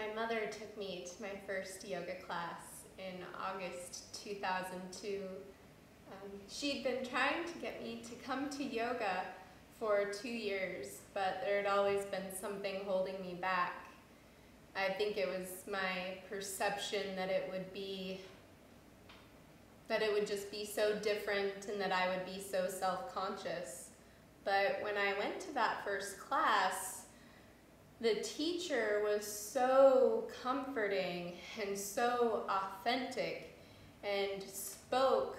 My mother took me to my first yoga class in August 2002. She'd been trying to get me to come to yoga for 2 years, but there had always been something holding me back. I think it was my perception that it would just be so different and that I would be so self-conscious. But when I went to that first class, the teacher was so comforting and so authentic and spoke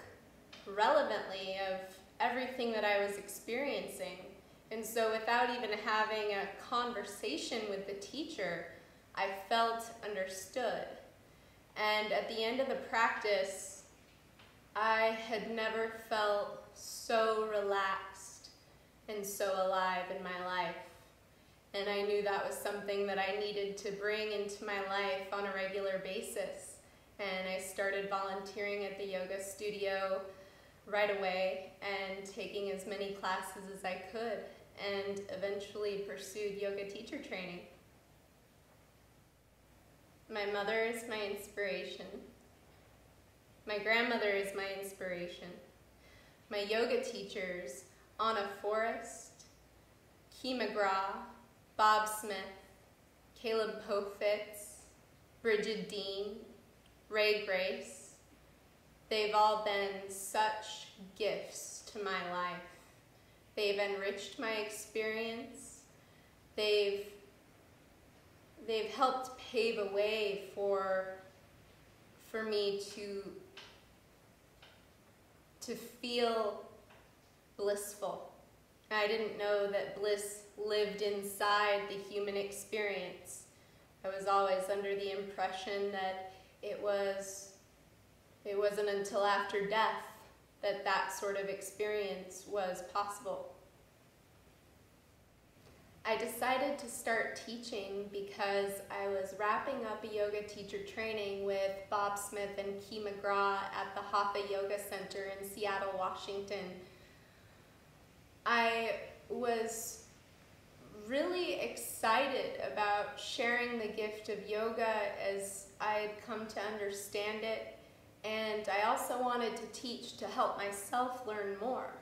relevantly of everything that I was experiencing. And so without even having a conversation with the teacher, I felt understood. And at the end of the practice, I had never felt so relaxed and so alive in my life. And I knew that was something that I needed to bring into my life on a regular basis. And I started volunteering at the yoga studio right away and taking as many classes as I could, and eventually pursued yoga teacher training. My mother is my inspiration. My grandmother is my inspiration. My yoga teachers, Anna Forrest, Kee McGraw, Bob Smith, Caleb Pofitz, Bridget Dean, Ray Grace, they've all been such gifts to my life. They've enriched my experience. They've helped pave a way for me to feel blissful. I didn't know that bliss lived inside the human experience. I was always under the impression that it wasn't until after death that that sort of experience was possible. I decided to start teaching because I was wrapping up a yoga teacher training with Bob Smith and Kee McGraw at the Hatha Yoga Center in Seattle, Washington. I was really excited about sharing the gift of yoga as I had come to understand it, and I also wanted to teach to help myself learn more.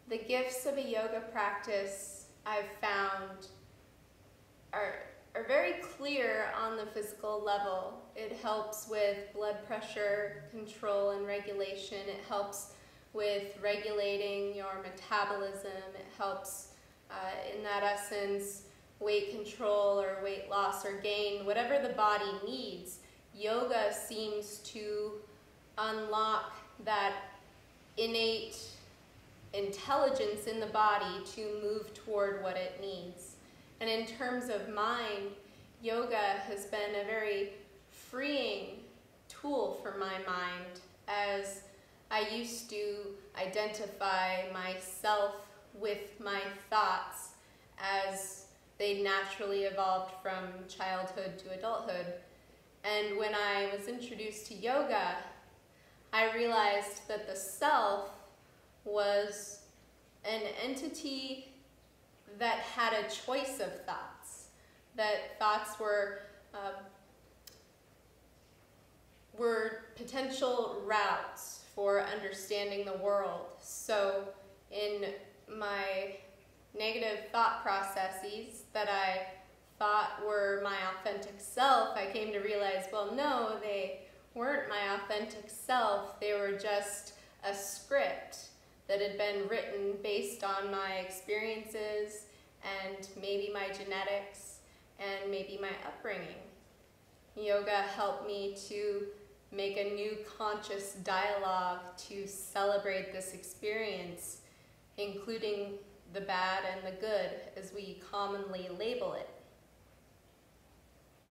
The gifts of a yoga practice I've found are very clear on the physical level. It helps with blood pressure control and regulation. It helps with regulating your metabolism. It helps, in that essence, weight control or weight loss or gain, whatever the body needs. Yoga seems to unlock that innate intelligence in the body to move toward what it needs. And in terms of mind, yoga has been a very freeing tool for my mind, as I used to identify myself with my thoughts as they naturally evolved from childhood to adulthood. And when I was introduced to yoga, I realized that the self was an entity that had a choice of thoughts, that thoughts were potential routes for understanding the world. So in my negative thought processes that I thought were my authentic self, I came to realize, well, no, they weren't my authentic self. They were just a script that had been written based on my experiences and maybe my genetics and maybe my upbringing. Yoga helped me to make a new conscious dialogue to celebrate this experience, including the bad and the good, as we commonly label it.